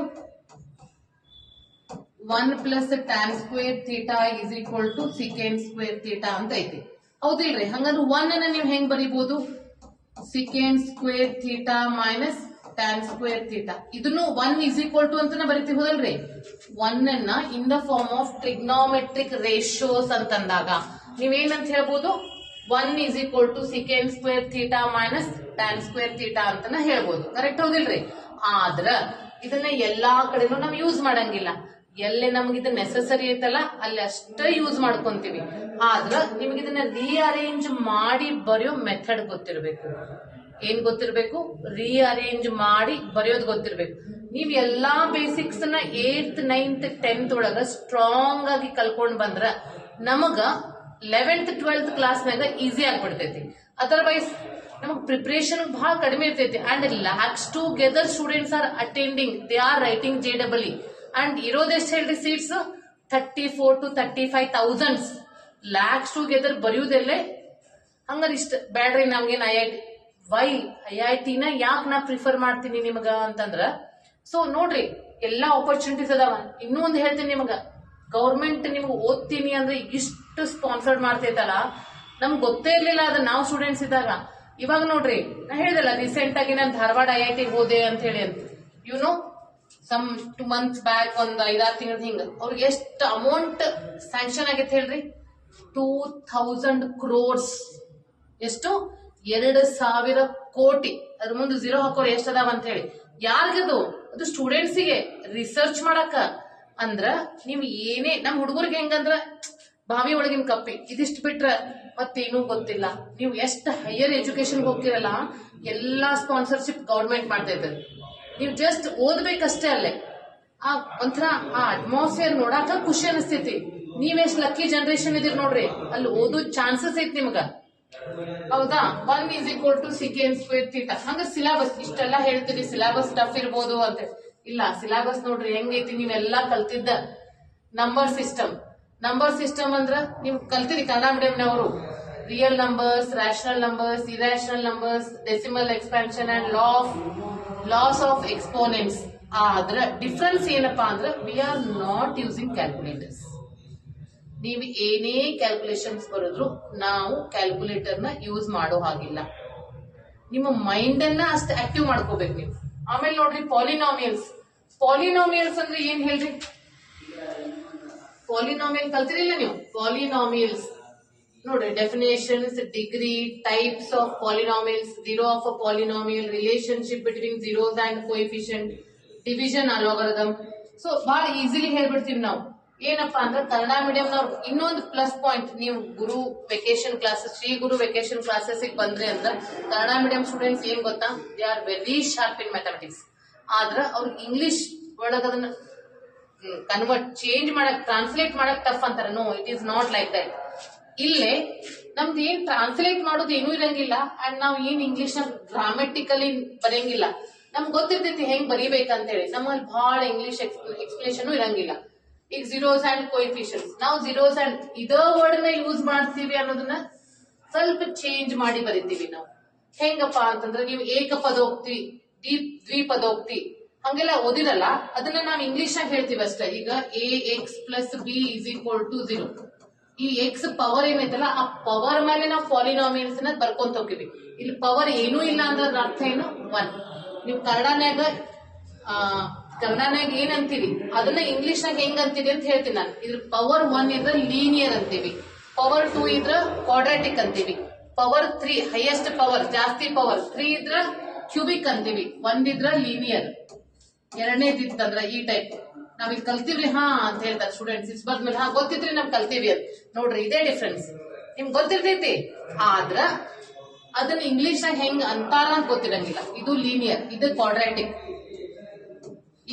1 plus tan square theta is equal to secant square theta ಅಂತ ಐತಿ, ಹೌದಿಲ್ರಿ? ಹಂಗಂದ್ರೆ 1 ಅನ್ನ ನೀವು ಹೆಂಗ್ ಬರೀಬಹುದು, secant square theta minus tan square theta. ಇದನ್ನು 1 ಈಸ್ ಈಕ್ವಲ್ ಟು ಅಂತಾನೆ ಬರೀತೀವಿ, ಹೌದಲ್ರಿ? 1 ಅನ್ನ in the form of trigonometric ratios ಅಂತಂದಾಗ ನೀವೇನಂತ ಹೇಳ್ಬೋದು, 1 is equal to secant square theta minus tan square theta ಅಂತಾನೆ ಹೇಳ್ಬೋದು. ಕರೆಕ್ಟ್ ಹೌದಿಲ್ರಿ? ಆದ್ರ ಇದನ್ನ ಎಲ್ಲಾ ಕಡೆನೂ ನಾವು ಯೂಸ್ ಮಾಡಂಗಿಲ್ಲ. ಎಲ್ಲೇ ನಮ್ಗೆ ಇದು ನೆಸೆಸರಿ ಐತಲ್ಲ ಅಲ್ಲಿ ಅಷ್ಟೇ ಯೂಸ್ ಮಾಡ್ಕೊಂತೀವಿ. ಆದ್ರ ನಿಮ್ಗೆ ಇದನ್ನ ರೀಅರೇಂಜ್ ಮಾಡಿ ಬರೆಯೋ ಮೆಥಡ್ ಗೊತ್ತಿರ್ಬೇಕು. ಏನ್ ಗೊತ್ತಿರ್ಬೇಕು, ರೀಅರೇಂಜ್ ಮಾಡಿ ಬರೆಯೋದು ಗೊತ್ತಿರ್ಬೇಕು. ನೀವ್ ಎಲ್ಲಾ ಬೇಸಿಕ್ಸ್ ನ 8th 9th 10th ಒಳಗ ಸ್ಟ್ರಾಂಗ್ ಆಗಿ ಕಲ್ಕೊಂಡ್ ಬಂದ್ರ ನಮಗ 11th 12th ಕ್ಲಾಸ್ನಾಗ ಈಸಿ ಆಗ್ಬಿಡ್ತೈತಿ. ಅದರ್ವೈಸ್ ನಮಗ್ ಪ್ರಿಪರೇಷನ್ ಬಹಳ ಕಡಿಮೆ ಇರ್ತೈತಿ. And lakhs together students are attending, they are writing JEE. And ಇರೋದೆಷ್ಟು ಹೇಳ್ರಿ ಸೀಟ್ಸ್, 34 to 35,000 ಲ್ಯಾಕ್ಸ್ ಟುಗೆದರ್ ಬರೆಯುವುದಲ್ಲೇ. ಹಂಗಾರ ಇಷ್ಟ ಬ್ಯಾಡ್ರಿ ನಮ್ಗೇನ್ IIT ನ ಯಾಕೆ ನಾ ಪ್ರಿಫರ್ ಮಾಡ್ತೀನಿ ನಿಮಗ ಅಂತಂದ್ರ, ಸೊ ನೋಡ್ರಿ ಎಲ್ಲಾ ಆಪರ್ಚುನಿಟೀಸ್ ಅದಾವ. ಇನ್ನೂ ಒಂದು ಹೇಳ್ತೀನಿ ನಿಮಗ, ಗೌರ್ಮೆಂಟ್ ನಿಮ್ಗೆ ಓದ್ತೀನಿ ಅಂದ್ರೆ ಇಷ್ಟು ಸ್ಪಾನ್ಸರ್ಡ್ ಮಾಡ್ತೈತಲ್ಲ, ನಮ್ಗೆ ಗೊತ್ತೇ ಇರ್ಲಿಲ್ಲ ಅದ ನಾವು ಸ್ಟೂಡೆಂಟ್ಸ್ ಇದ್ದಾಗ. ಇವಾಗ ನೋಡ್ರಿ ನಾ ಹೇಳಿದಲ್ಲ ರೀಸೆಂಟ್ ಆಗಿ ನಾನು ಧಾರವಾಡ IIT ಹೋದೆ ಅಂತ ಹೇಳಿ ಅಂತ, ಯುನೋ ಸಮ್ 2 months ಬ್ಯಾಕ್, ಒಂದ್ 5-6 ತಿಂಗಳ ಹಿಂಗ ಅವ್ರಿಗೆ ಎಷ್ಟು ಅಮೌಂಟ್ ಸ್ಯಾಂಕ್ಷನ್ ಆಗೈತೆ ಹೇಳ್ರಿ, 2000 crores. ಎಷ್ಟು, 2,000 ಕೋಟಿ. ಅದ್ರ ಮುಂದೆ 0 ಹಾಕೋರು ಎಷ್ಟ್ ಅದಾವ ಅಂತ ಹೇಳಿ. ಯಾರಿಗದು, ಅದು ಸ್ಟೂಡೆಂಟ್ಸಿಗೆ ರಿಸರ್ಚ್ ಮಾಡಕ. ಅಂದ್ರ ನೀವ್ ಏನೇ ನಮ್ ಹುಡುಗರಿಗೆ ಹೆಂಗಂದ್ರ ಬಾವಿ ಒಳಗಿನ ಕಪ್ಪಿ ಇದಿಷ್ಟು ಬಿಟ್ರೆ ಮತ್ತೇನೂ ಗೊತ್ತಿಲ್ಲ. ನೀವು ಎಷ್ಟು ಹೈಯರ್ ಎಜುಕೇಶನ್ ಹೋಗ್ತಿರಲ್ಲ, ಎಲ್ಲಾ ಸ್ಪಾನ್ಸರ್ಶಿಪ್ ಗೌರ್ಮೆಂಟ್ ಮಾಡ್ತಾ ಇದ್ದಾರೆ. ನೀವು ಜಸ್ಟ್ ಓದ್ಬೇಕಷ್ಟೇ. ಅಲ್ಲೇ ಆ ಒಂಥರ ಆ ಅಟ್ಮಾಸ್ಫಿಯರ್ ನೋಡಾಕ ಖುಷಿ ಅನಿಸ್ತೈತಿ. ನೀವೆಷ್ಟ್ ಲಕ್ಕಿ ಜನರೇಷನ್ ಇದೀರಿ ನೋಡ್ರಿ, ಅಲ್ಲಿ ಓದೋ ಚಾನ್ಸಸ್ ಐತಿ ನಿಮ್ಗ. ಹೌದಾ? 1 = sec²θ. ಹಂಗ ಸಿಲೆಬಸ್ ಇಷ್ಟೆಲ್ಲಾ ಹೇಳ್ತೀರಿ, ಸಿಲೆಬಸ್ ಟಫ್ ಇರ್ಬೋದು ಅಂತ. ಇಲ್ಲ, ಸಿಲೆಬಸ್ ನೋಡ್ರಿ ಹೆಂಗೈತಿ. ನೀವೆಲ್ಲಾ ಕಲ್ತಿದ್ದ ನಂಬರ್ ಸಿಸ್ಟಮ್ ಅಂದ್ರ ನೀವು ಕಲ್ತಿರಿ ಕನ್ನಡ ಮೀಡಿಯಂನವರು. Real numbers, rational numbers, irrational numbers, decimal expansion and laws of exponents. ಆದ್ರ ಡಿಫ್ರೆನ್ಸ್ ಏನಪ್ಪಾ ಅಂದ್ರ we are not using calculators. ನೀವು ಏನೇ ಕ್ಯಾಲ್ಕುಲೇಷನ್ಸ್ ಬರೆದ್ರು ನಾವು ಕ್ಯಾಲ್ಕುಲೇಟರ್ ನ ಯೂಸ್ ಮಾಡೋ ಹಾಗಿಲ್ಲ. ನಿಮ್ಮ ಮೈಂಡ್ ಅನ್ನ ಅಷ್ಟು ಆಕ್ಟಿವ್ ಮಾಡ್ಕೋಬೇಕು ನೀವು. ಆಮೇಲೆ ನೋಡ್ರಿ ಪಾಲಿನಾಮಿಯಲ್ಸ್ ಅಂದ್ರೆ ಏನ್ ಹೇಳ್ರಿ? ಪಾಲಿನಾಮಿಯಲ್ ಕಲ್ತಿರಿಲ್ಲ ನೀವು? ಪಾಲಿನಾಮಿಯಲ್ಸ್ ನೋಡ್ರಿ, definitions, degree, types of polynomials, zero of a polynomial, relationship between zeros and coefficient, division, algorithm. So ಬಹಳ ಈಸಿಲಿ ಹೇಳ್ಬಿಡ್ತೀವಿ ನಾವು. ಏನಪ್ಪಾ ಅಂದ್ರೆ ಕನ್ನಡ ಮೀಡಿಯಂನವ್ರು ಇನ್ನೊಂದು ಪ್ಲಸ್ ಪಾಯಿಂಟ್, ನೀವು Guru vacation classes, Shri Guru vacation classes ಬಂದ್ರೆ ಅಂದ್ರೆ ಕನ್ನಡ ಮೀಡಿಯಂ ಸ್ಟೂಡೆಂಟ್ಸ್ ಏನ್ ಗೊತ್ತಾ, they are very sharp in mathematics. ಆದ್ರ ಅವ್ರಿಗೆ ಇಂಗ್ಲಿಷ್ ಒಳಗ ಅದನ್ನ ಚೇಂಜ್ ಮಾಡಕ್, ಟ್ರಾನ್ಸ್ಲೇಟ್ ಮಾಡಕ್ ಟಫ್ ಅಂತಾರ. No, it is not like that. ಇಲ್ಲೇ ನಮ್ದು ಏನ್ ಟ್ರಾನ್ಸ್ಲೇಟ್ ಮಾಡೋದು ಏನೂ ಇರಂಗಿಲ್ಲ. ಅಂಡ್ ನಾವ್ ಏನ್ ಇಂಗ್ಲಿಷ್ ನ ಗ್ರಾಮೆಟಿಕಲಿ ಬರೆಯಂಗಿಲ್ಲ. ನಮ್ಗೆ ಗೊತ್ತಿರ್ತೈತಿ ಹೆಂಗ್ ಬರೀಬೇಕಂತ ಹೇಳಿ. ನಮ್ಮಲ್ಲಿ ಬಹಳ ಇಂಗ್ಲಿಷ್ ಎಕ್ಸ್ಪ್ಲೇಷನ್ ಇರಂಗಿಲ್ಲ. ಈಗ ಝೀರೋಸ್ ಅಂಡ್ ಕೋಎಫಿಷಿಯಂಟ್ಸ್, ನಾವು ಝೀರೋಸ್ ಅಂಡ್ ಇದೇ ವರ್ಡ್ ನ ಯೂಸ್ ಮಾಡ್ತೀವಿ ಅನ್ನೋದನ್ನ ಸ್ವಲ್ಪ ಚೇಂಜ್ ಮಾಡಿ ಬರಿತೀವಿ ನಾವು. ಹೆಂಗಪ್ಪಾ ಅಂತಂದ್ರೆ ನೀವು ಏಕಪದೋಕ್ತಿ, ದ್ವಿಪದೋಕ್ತಿ ಹಂಗೆಲ್ಲ ಓದಿರಲ್ಲ, ಅದನ್ನ ನಾವು ಇಂಗ್ಲಿಷ್ ನಾಗ ಹೇಳ್ತೀವಿ ಅಷ್ಟೇ. ಈಗ ax + b = 0. ಈ ಎಕ್ಸ್ ಪವರ್ ಏನೈತಲ್ಲ, ಆ ಪವರ್ ಮೇಲೆ ನಾವು ಪಾಲಿನಾಮಿಯಲ್ಸ್ ನ ಬರ್ಕೊಂತ ಹೋಗ್ತೀವಿ. ಇಲ್ಲಿ ಪವರ್ ಏನೂ ಇಲ್ಲ ಅಂದ್ರೆ ಅರ್ಥ ಏನು? 1. ನೀವು ಕನ್ನಡನಾಗ ಏನ್ ಅಂತೀರಿ ಅದನ್ನ ಇಂಗ್ಲಿಷ್ ನಾಗ ಹೆಂಗ್ ಅಂತೀರಿ ಅಂತ ಹೇಳ್ತೀನಿ ನಾನು. ಇದ್ರ ಪವರ್ 1 ಇದ್ರ ಲೀನಿಯರ್ ಅಂತೀವಿ, ಪವರ್ 2 ಇದ್ರ ಕ್ವಾಡ್ರಾಟಿಕ್ ಅಂತೀವಿ, ಪವರ್ 3 ಹೈಯೆಸ್ಟ್ ಪವರ್, ಜಾಸ್ತಿ ಪವರ್ 3 ಇದ್ರ ಕ್ಯೂಬಿಕ್ ಅಂತೀವಿ, 1 ಇದ್ರ ಲೀನಿಯರ್. ಎರಡನೇದಿತ್ತಂದ್ರ ಈ ಟೈಪ್ ನಾವ್ ಇಲ್ಲಿ ಕಲ್ತೀವ್ರಿ ಅಂತ ಹೇಳ್ತಾರೆ ಸ್ಟೂಡೆಂಟ್ಸ್. ಇಸ್ ಬಂದ್ಮೇಲೆ ಗೊತ್ತಿದ್ರಿ ನಮ್ ಕಲ್ತೀವಿ ಅಂತ. ನೋಡ್ರಿ ಇದೇ ಡಿಫ್ರೆನ್ಸ್. ನಿಮ್ಗೆ ಗೊತ್ತಿರ್ತೈತಿ, ಆದ್ರ ಅದನ್ನ ಇಂಗ್ಲಿಷ್ ನಾಗ ಹೆಂಗ್ ಅಂತಾರ ಅಂತ ಗೊತ್ತಿರಂಗಿಲ್ಲ. ಇದು ಲೀನಿಯರ್, ಇದು ಕ್ವಾಡ್ರಾಟಿಕ್.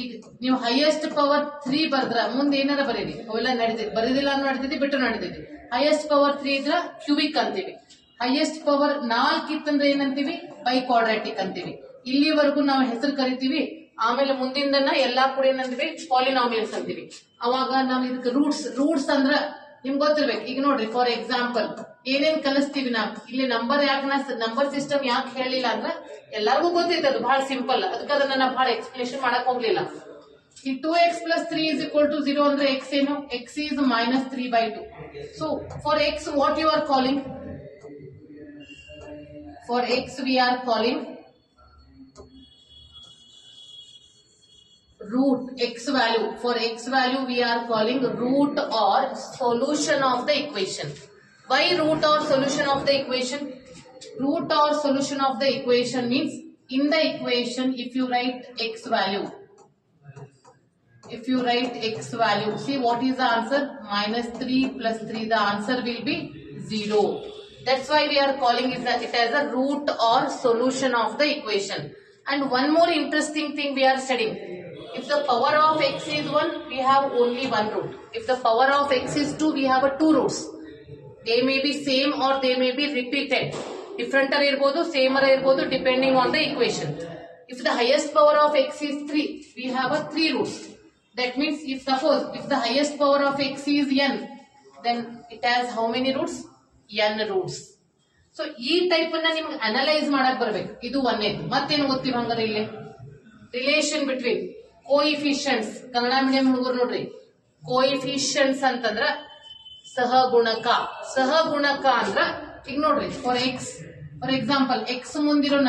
ಈಗ ನೀವು ಹೈಯೆಸ್ಟ್ ಪವರ್ 3 ಬರ್ದ್ರ ಮುಂದೆ ಏನಾರ ಬರೀರಿ, ಅವೆಲ್ಲ ನಡೀತೈತಿ. ಬರೀದಿಲ್ಲ ನಡೀತೈತಿ, ಬಿಟ್ಟು ನಡೀತೈತಿ. ಹೈಯೆಸ್ಟ್ ಪವರ್ 3 ಇದ್ರ ಕ್ಯೂಬಿಕ್ ಅಂತೀವಿ. ಹೈಯೆಸ್ಟ್ ಪವರ್ 4 ಇತ್ತಂದ್ರೆ ಏನಂತೀವಿ? ಬೈ ಕ್ವಾಡ್ರಾಟಿಕ್ ಅಂತೀವಿ. ಇಲ್ಲಿವರೆಗೂ ನಾವು ಹೆಸರು ಕರಿತೀವಿ. ಆಮೇಲೆ ಮುಂದಿನ ಎಲ್ಲಾ ಕೂಡ ಏನಂತೀವಿ? ಪಾಲಿನಾಮಿಯಲ್ಸ್ ಅಂತೀವಿ. ಅವಾಗ ನಾವ್ ಇದಕ್ಕೆ ರೂಟ್ಸ್ ಅಂದ್ರ ನಿಮ್ಗೆ ಗೊತ್ತಿರ್ಬೇಕು. ಈಗ ನೋಡ್ರಿ, ಫಾರ್ ಎಕ್ಸಾಂಪಲ್ ಏನೇನ್ ಕಲಿಸ್ತೀವಿ ನಾವು ಇಲ್ಲಿ. ನಂಬರ್ ಸಿಸ್ಟಮ್ ಯಾಕೆ ಹೇಳಿಲ್ಲ ಅಂದ್ರ ಎಲ್ಲಾರ್ಗು ಗೊತ್ತೈತೆ, ಅದು ಬಹಳ ಸಿಂಪಲ್. ಅದಕ್ಕೆ ಅದನ್ನ ನಾವು ಬಹಳ ಎಕ್ಸ್ಪ್ಲೇಷನ್ ಮಾಡಕ್ ಹೋಗ್ಲಿಲ್ಲ. ಈ 2x + 3 = 0 ಅಂದ್ರೆ ಎಕ್ಸ್ ಏನು? X is -3/2. So for x what you are calling? For x we are calling root. X value, for x value we are calling root or solution of the equation. Why root or solution of the equation? Root or solution of the equation means in the equation if you write x value, see what is the answer? -3 + 3, the answer will be 0. That's why we are calling it as a root or solution of the equation. And one more interesting thing we are studying. If the power of x is 1, we have only one root. If the power of x is 2, we have 2 roots. They may be same or they may be repeated. Different irbodu, same irbodu, depending on the equation. If the highest power of x is 3, we have 3 roots. That means if the highest power of x is n, then it has how many roots? n roots. So ಈ ಟೈಪ್ ಅನ್ನ ನಿಮ್ಗೆ ಅನಲೈಸ್ ಮಾಡಕ್ ಬರ್ಬೇಕು. ಇದು ಒಂದೇದು. ಮತ್ತೇನು ಗೊತ್ತೀವಿ ಹಂಗಾರೆ ಇಲ್ಲಿ? Relation between coefficients. Kannada medium ಹುಡುಗರು ನೋಡ್ರಿ, ಕೋಇಫಿಷಿಯಂಟ್ಸ್ ಅಂತಂದ್ರ ಸಹಗುಣಕ ಅಂದ್ರ ಈಗ ನೋಡ್ರಿ, ಫಾರ್ ಎಕ್ಸಾಂಪಲ್ ಎಕ್ಸ್ ಮುಂದಿರೋ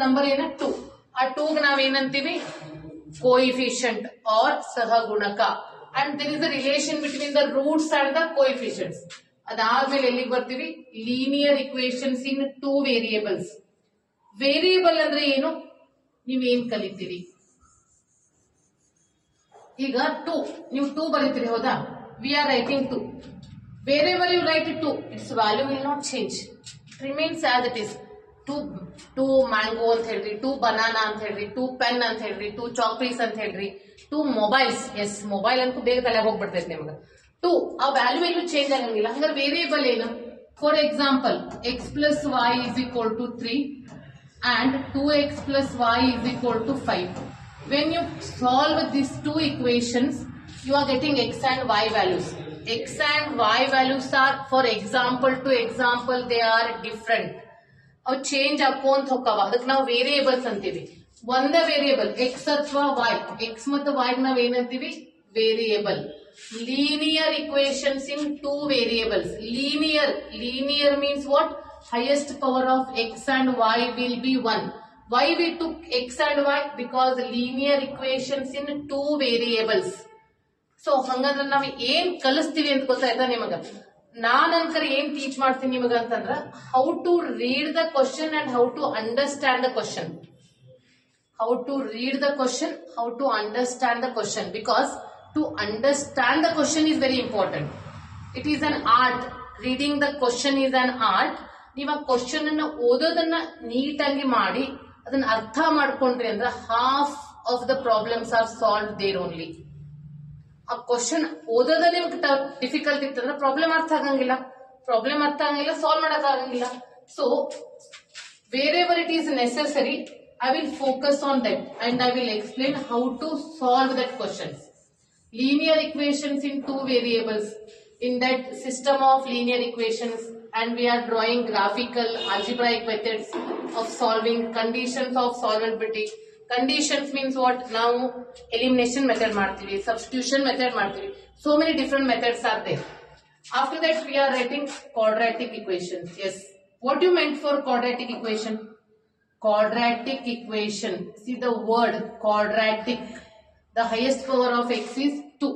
ನಂಬರ್ ಏನ 2. ಆ 2 ನಾವೇನಂತೀವಿ? ಕೋಇಫಿಷಿಯಂಟ್ ಆರ್ ಸಹಗುಣಕ. And there is a relation between the roots and the coefficients. ಅದಾದ್ಮೇಲೆ ಎಲ್ಲಿಗೆ ಬರ್ತೀವಿ? Linear equations in 2 variables. Variable ಅಂದ್ರೆ ಏನು? ನೀವೇನ್ ಕಲಿತೀರಿ? ಈಗ 2 ನೀವು 2 ಬರೀತೀರಿ, ಹೌದಾ? We are writing 2. Wherever you write 2, its value will not change. It remains as it is. 2 mango ಅಂತ ಹೇಳ್ರಿ, 2 banana ಅಂತ ಹೇಳ್ರಿ, 2 pen ಅಂತ ಹೇಳ್ರಿ, 2 chalk piece ಅಂತ ಹೇಳ್ರಿ, 2 mobiles. ಎಸ್, ಮೊಬೈಲ್ ಅಂತೂ ಬೇಗ ತಲೆ ಹೋಗ್ಬಿಡ್ತೈತೆ ನಿಮ್ಗೆ. 2 ಆ ವ್ಯಾಲ್ಯೂ ಎಲ್ಲೂ ಚೇಂಜ್ ಆಗಂಗಿಲ್ಲ. ಹಂಗಾರೆ ವೇರಿಯೇಬಲ್ ಏನು? For example x plus y is equal to 3 and 2x plus y is equal to 5. When you solve these two equations, you are getting x and y values. X and y values are, for example to example, they are different. ಅವು ಚೇಂಜ್ ಆಕೋಂತ ಹೋಗ್ತಾವ. ಅದಕ್ಕೆ ನಾವು ವೇರಿಯೇಬಲ್ಸ್ ಅಂತೀವಿ. ಒಂದ ವೇರಿಯೇಬಲ್ ಎಕ್ಸ್ ಅಥವಾ ವೈ, ಎಕ್ಸ್ ಮತ್ತು ವೈ ನಾವ್ ಏನಂತೀವಿ? Variable. Linear equations in 2 variables. Linear means what? Highest power of x and y will be 1. Why we took x and y? Because linear equations in 2 variables. So ಹಂಗಂದ್ರೆ ನಾವ್ ಏನ್ ಕಲಿಸ್ತೀವಿ ಅಂತ ಗೊತ್ತಾಯ್ತಾ ನಿಮಗ? ನಾನಂಕರ್ ಏನ್ ಟೀಚ್ ಮಾಡ್ತೀನಿ ನಿಮಗ ಅಂತಂದ್ರ how to read the question and how to understand the question. How to read the question, how to understand the question. Because to understand the question is very important. It is an art. Reading the question is an art. ನೀವ್ ಆ ಕ್ವಶನ್ ಅನ್ನ ಓದೋದನ್ನ ನೀಟಾಗಿ ಮಾಡಿ ಅದನ್ನ ಅರ್ಥ ಮಾಡ್ಕೊಂಡ್ರಿ ಅಂದ್ರೆ half of the problems are solve there only. ಆ ಕ್ವಶನ್ ಓದೋದ ನಿಮ್ಗೆ ಡಿಫಿಕಲ್ಟ್ ಇತ್ತಂದ್ರೆ ಪ್ರಾಬ್ಲಮ್ ಅರ್ಥ ಆಗಂಗಿಲ್ಲ, ಸಾಲ್ವ್ ಮಾಡಕ್ ಆಗಂಗಿಲ್ಲ. So wherever it is necessary, I will focus on that and I will explain how to solve that questions. Linear equations in 2 variables. In that system of linear equations, and we are drawing graphical algebraic methods of solving conditions of solvability. Conditions means what? Now elimination method ಮಾಡ್ತೀವಿ, substitution method ಮಾಡ್ತೀವಿ. So many different methods are there. After that we are writing quadratic equations. Yes. What do you meant for quadratic equation? Quadratic equation. See the word quadratic. The highest power of x is 2.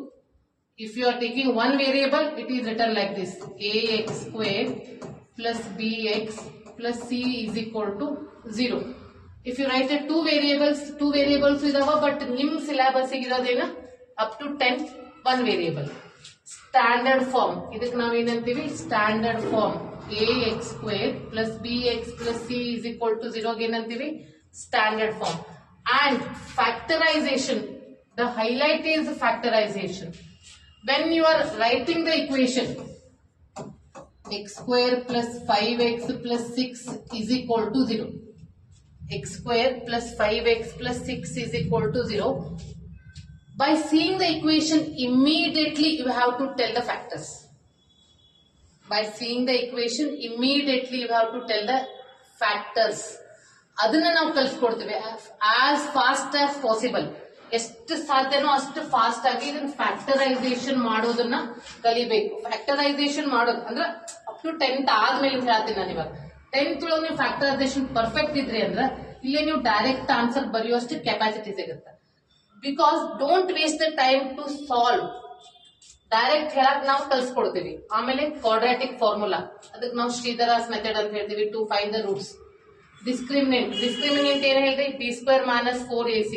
If you are taking one variable, it is written like this: ax square plus bx plus c is equal to 0. If you write a two variables idava, but nim syllabus iradena up to 10 one variable. Standard form. Idak nav enantivi? Standard form. ax square plus bx plus c is equal to 0 enantivi? Standard form. And factorization. The highlight is factorization. When you are writing the equation, x square plus 5x plus 6 is equal to 0. X square plus 5x plus 6 is equal to 0. By seeing the equation, immediately you have to tell the factors. By seeing the equation, immediately you have to tell the factors. ಅದನ್ನ ನಾವು ಕಲಿಸ್ಕೊಡ್ತೀವಿ as fast as possible. ಎಷ್ಟು ಸಾಧ್ಯನೋ ಅಷ್ಟು ಫಾಸ್ಟ್ ಆಗಿ ಇದನ್ನ ಫ್ಯಾಕ್ಟರೈಸೇಷನ್ ಮಾಡೋದನ್ನ ಕಲಿಬೇಕು. ಫ್ಯಾಕ್ಟರೈಸೇಷನ್ ಮಾಡೋದು ಅಂದ್ರೆ ಅಪ್ ಟು 10th ಆದ್ಮೇಲೆ ಹೇಳ್ತೀನಿ ನಾನು. ಇವಾಗ 10th ಒಳಗೆ ನೀವು ಫ್ಯಾಕ್ಟರೈಸೇಷನ್ ಪರ್ಫೆಕ್ಟ್ ಇದ್ರಿ ಅಂದ್ರೆ ಇಲ್ಲೇ ನೀವು ಡೈರೆಕ್ಟ್ ಆನ್ಸರ್ ಬರೆಯುವಷ್ಟು ಕೆಪಾಸಿಟಿ ಸಿಗುತ್ತೆ. Because don't waste the time to solve. Direct ಹೇಳಕ್ ನಾವು ಕಲ್ಸ್ಕೊಡ್ತೀವಿ. ಆಮೇಲೆ ಕ್ವಾಡ್ರಾಟಿಕ್ ಫಾರ್ಮುಲಾ, ಅದಕ್ಕೆ ನಾವು ಶ್ರೀಧರಾಸ್ ಮೆಥಡ್ ಅಂತ ಹೇಳ್ತೀವಿ to find the roots. Discriminant ಏನ್ ಹೇಳ್ರಿ? b square minus 4ac.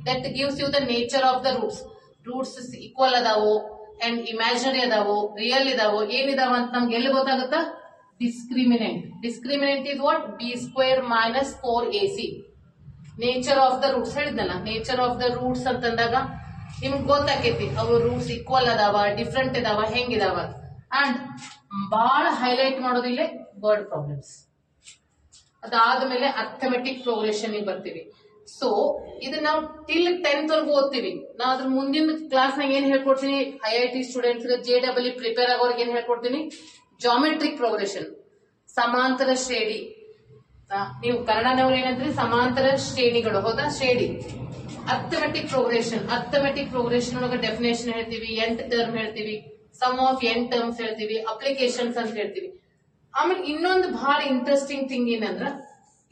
That gives you the nature of the roots. Roots equal ಅದಾವೋ and imaginary ಅದಾವೋ ರಿಯಲ್ ಇದಾವೋ ಏನಿದಾವ ಅಂತ ನಮ್ಗೆ ಎಲ್ಲಿ ಗೊತ್ತಾಗುತ್ತಾ? Discriminant is what? b square minus 4ac. Nature of the roots ಹೇಳಿದ್ನಲ್ಲ, nature of the roots ಅಂತಂದಾಗ ನಿಮ್ಗೆ ಗೊತ್ತಾಕೈತಿ ಅವು ರೂಟ್ಸ್ ಈಕ್ವಲ್ ಅದಾವ, ಡಿಫ್ರೆಂಟ್ ಇದಾವ, ಹೆಂಗಿದಾವ. ಅಂಡ್ ಬಹಳ ಹೈಲೈಟ್ ಮಾಡೋದಿಲ್ಲ ವರ್ಡ್ ಪ್ರಾಬ್ಲಮ್ಸ್. ಅದಾದ್ಮೇಲೆ ಅರ್ಥಮೆಟಿಕ್ ಪ್ರೋಗ್ರೆಷನ್ ಬರ್ತೀವಿ. ಸೊ ಇದನ್ನ ನಾವು ಟಿಲ್ 10th ವರೆಗೂ ಓದ್ತೀವಿ. ನಾ ಅದ್ರ ಮುಂದಿನ ಕ್ಲಾಸ್ ನಾಗ ಏನ್ ಹೇಳ್ಕೊಡ್ತೀನಿ, IIT ಸ್ಟೂಡೆಂಟ್ಸ್ JEE ಪ್ರಿಪೇರ್ ಆಗೋರ್ಗೆ ಏನ್ ಹೇಳ್ಕೊಡ್ತೀನಿ? ಜಾಮೆಟ್ರಿಕ್ ಪ್ರೋಗ್ರೆಷನ್, ಸಮಾಂತರ ಶ್ರೇಣಿ. ನೀವು ಕನ್ನಡನವ್ರು ಏನಂದ್ರೆ ಸಮಾಂತರ ಶ್ರೇಣಿಗಳು, ಹೌದಾ? ಶ್ರೇಣಿ. ಅರ್ಥಮೆಟಿಕ್ ಪ್ರೋಗ್ರೆಷನ್ ಒಳಗೆ ಡೆಫಿನೇಷನ್ ಹೇಳ್ತೀವಿ, ಎಂಟ್ ಟರ್ಮ್ ಹೇಳ್ತೀವಿ, ಸಮ್ ಆಫ್ n ಟರ್ಮ್ಸ್ ಹೇಳ್ತೀವಿ, ಅಪ್ಲಿಕೇಶನ್ಸ್ ಅಂತ ಹೇಳ್ತೀವಿ. ಆಮೇಲೆ ಇನ್ನೊಂದು ಬಹಳ ಇಂಟ್ರೆಸ್ಟಿಂಗ್ ಥಿಂಗ್ ಏನಂದ್ರ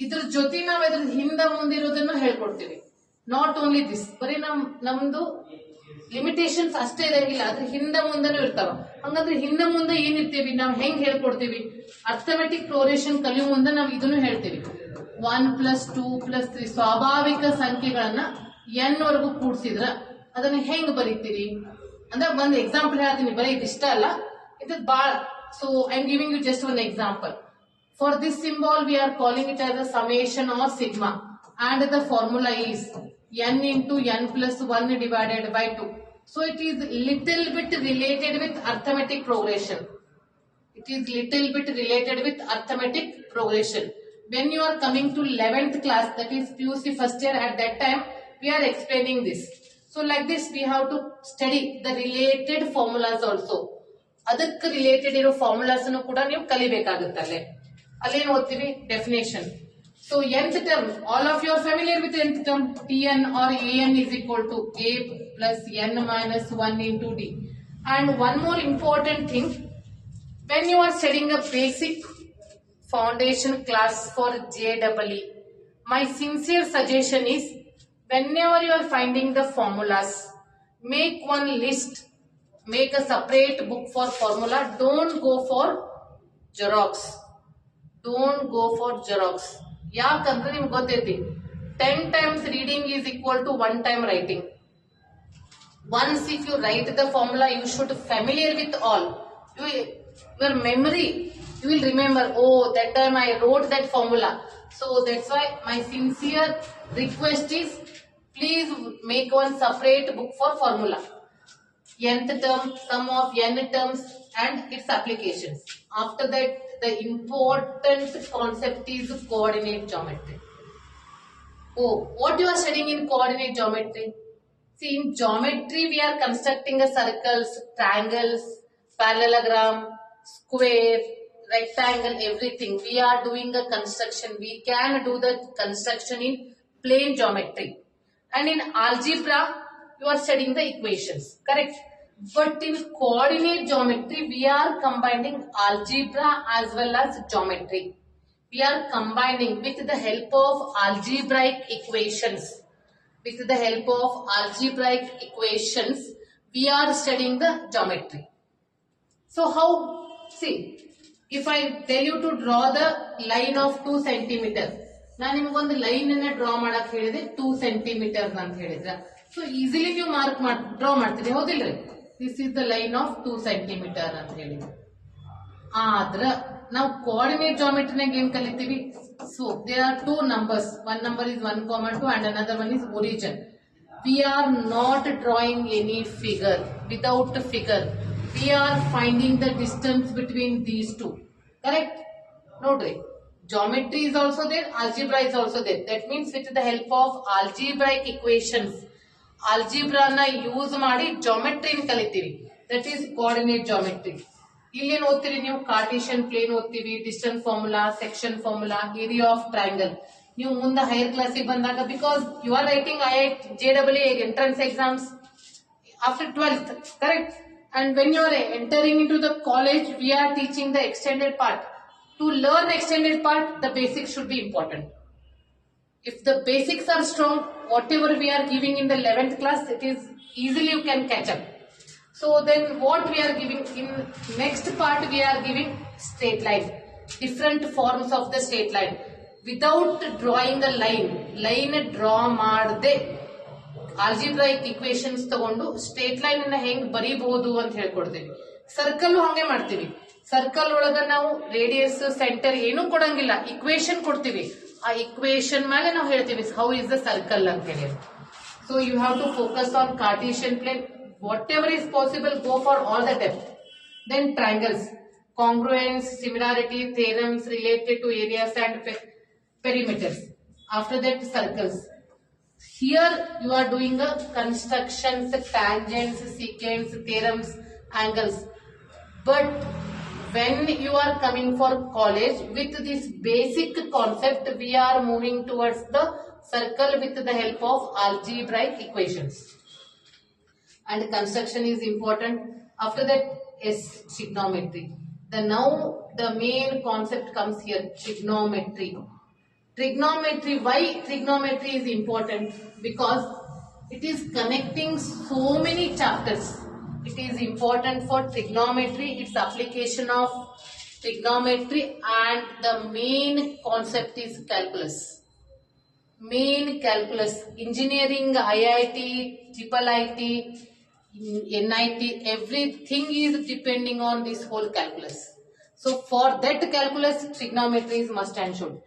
ಇದ್ರ ಜೊತೆ ನಾವ್ ಅದ್ರ ಹಿಂದ ಮುಂದಿರೋದನ್ನು ಹೇಳ್ಕೊಡ್ತೀವಿ. ನಾಟ್ ಓನ್ಲಿ ದಿಸ್, ಬರೀ ನಮ್ದು ಲಿಮಿಟೇಷನ್ಸ್ ಅಷ್ಟೇ ಇರಂಗಿಲ್ಲ, ಅದ್ರ ಹಿಂದ ಮುಂದನೂ ಇರ್ತಾವ. ಹಂಗಂದ್ರೆ ಹಿಂದ ಮುಂದೆ ಏನಿರ್ತೀವಿ, ನಾವ್ ಹೆಂಗ್ ಹೇಳ್ಕೊಡ್ತೀವಿ? ಅರ್ಥಮೆಟಿಕ್ ಪ್ರೋಗ್ರೆಷನ್ ಕಲಿಯೋ ಮುಂದೆ ನಾವ್ ಇದನ್ನು ಹೇಳ್ತೀವಿ. 1 + 2 + 3 ಸ್ವಾಭಾವಿಕ ಸಂಖ್ಯೆಗಳನ್ನ n ವರೆಗೂ ಕೂಡ್ಸಿದ್ರ ಅದನ್ನ ಹೆಂಗ್ ಬರೀತೀರಿ ಅಂದ್ರೆ ಒಂದು ಎಕ್ಸಾಂಪಲ್ ಹೇಳ್ತೀನಿ. ಬರೀ ಇದಿಷ್ಟ ಅಲ್ಲ, It is bar. So I am giving you just one example. For this symbol, we are calling it as a summation or sigma, and the formula is n into n plus 1 divided by 2. So it is little bit related with arithmetic progression. It is little bit related with arithmetic progression. When you are coming to 11th class, that is PUC first year, at that time we are explaining this. So like this we have to study the related formulas also. ಅದಕ್ಕೆ ರಿಲೇಟೆಡ್ ಇರೋ ಫಾರ್ಮುಲಾಸ್ ಕೂಡ ನೀವು ಕಲಿಬೇಕಾಗುತ್ತಲ್ಲೇ. ಅಲ್ಲೇನು ಓದ್ತೀವಿ? Definition. So nth term, all of you are familiar with nth term. Tn or an is equal to a plus n minus 1 into d. And one more important thing, when you are studying a basic foundation class for JEE, my sincere suggestion is, whenever you are finding the formulas, make one list, make a separate book for formula. Don't go for Xerox. Don't go for Xerox. ಯಾಕಂದ್ರೆ ನಿಮ್ಗೆ ಗೊತ್ತೈತಿ, 10 times reading is equal to 1 time writing. Once if you write the formula, you should familiar with all. Your memory, you will remember, oh, that time I wrote that formula. So that's why my sincere request is, please make one separate book for formula. Nth term, sum of n terms and its applications. After that, the important concept is coordinate geometry. Oh, what you are studying in coordinate geometry? See, in geometry we are constructing a circles, triangles, parallelogram, square, rectangle, everything. We are doing a construction. We can do the construction in plane geometry. And in algebra, you are studying the equations, correct? But in coordinate geometry, we are combining algebra as well as geometry. We are combining with the help of algebraic equations. With the help of algebraic equations, we are studying the geometry. So how? See, if I tell you to draw the line of 2 centimeters, ನಾನು ನಿಮಗೊಂದು ಲೈನ್ ಅನ್ನ ಡ್ರಾ ಮಾಡಕ್ ಹೇಳಿದೆ 2 centimeters ಅಂತ ಹೇಳಿದ್ರ, ಸೊ ಈಸಿಲಿ ನೀವು ಡ್ರಾ ಮಾಡ್ತೀರಿ, ಹೌದಿಲ್ರಿ? This is the line of 2 centimeter ಅಂತ ಹೇಳಿದ್ವಿ. ಆದ್ರ ನಾವು ಕೋಆರ್ಡಿನೇಟ್ ಜಾಮೆಟ್ರಿನಾಗ ಏನ್ ಕಲಿತೀವಿ? So there are 2 numbers. One number is 1,2 and another one is origin. We are not drawing any figure. Without figure, we are finding the distance between these two, correct? Nodri, geometry is also there, algebra is also there. That means with the help of algebraic equations, algebra na use ಮಾಡಿ geometry ನ ಕಲಿತೀವಿ. That is coordinate geometry. ಇಲ್ಲೇನು ಓದ್ತೀರಿ ನೀವು? ಕಾರ್ಟೇಶಿಯನ್ ಪ್ಲೇನ್ ಓದ್ತೀವಿ, distance formula, section formula, area of triangle. ನೀವು ಮುಂದೆ ಹೈಯರ್ ಕ್ಲಾಸಿಗೆ ಬಂದಾಗ, because you are writing IIT JEE entrance exams after 12th, correct? And when you are entering into the college, we are teaching the extended part. To learn extended part, the basics should be important. If the basics are strong, whatever we are giving in the 11th class, it is easily you can catch up. So then what we are giving in next part, we are giving straight line, different forms of the straight line. Without drawing the line draw ಮಾಡದೆ ಆಲ್ಜಿಬ್ರಾಯಿಕ್ ಇಕ್ವೇಶನ್ಸ್ ತಗೊಂಡು ಸ್ಟ್ರೇಟ್ ಲೈನ್ ಅನ್ನ ಹೆಂಗ್ ಬರೀಬಹುದು ಅಂತ ಹೇಳ್ಕೊಡ್ತೀವಿ. ಸರ್ಕಲ್ ಹಂಗೆ ಮಾಡ್ತೀವಿ. ಸರ್ಕಲ್ ಒಳಗ ನಾವು ರೇಡಿಯಸ್, ಸೆಂಟರ್ ಏನೂ ಕೊಡಂಗಿಲ್ಲ, ಇಕ್ವೇಶನ್ ಕೊಡ್ತೀವಿ. ಆ ಇಕ್ವೇಶನ್ ಮೇಲೆ ನಾವು ಹೇಳ್ತೀವಿ ಹೌ ಇಸ್ ದ ಸರ್ಕಲ್ ಅಂತ ಹೇಳಿ. So you have to focus on Cartesian plane. Whatever is possible, go for all the depth. Then triangles, congruence, similarity, theorems related to areas and perimeters. After that, circles. Here you are doing a constructions, tangents, secants, theorems, angles. But when you are coming for college, with this basic concept, we are moving towards the circle with the help of algebraic equations. And construction is important. After that is trigonometry. Now the main concept comes here, trigonometry. Trigonometry, why trigonometry is important? Because it is connecting so many chapters. It is important for trigonometry, its application of trigonometry, and the main concept is calculus. Main calculus, engineering, IIT, IIIT, in NIT, everything is depending on this whole calculus. So for that calculus, trigonometry is must and should.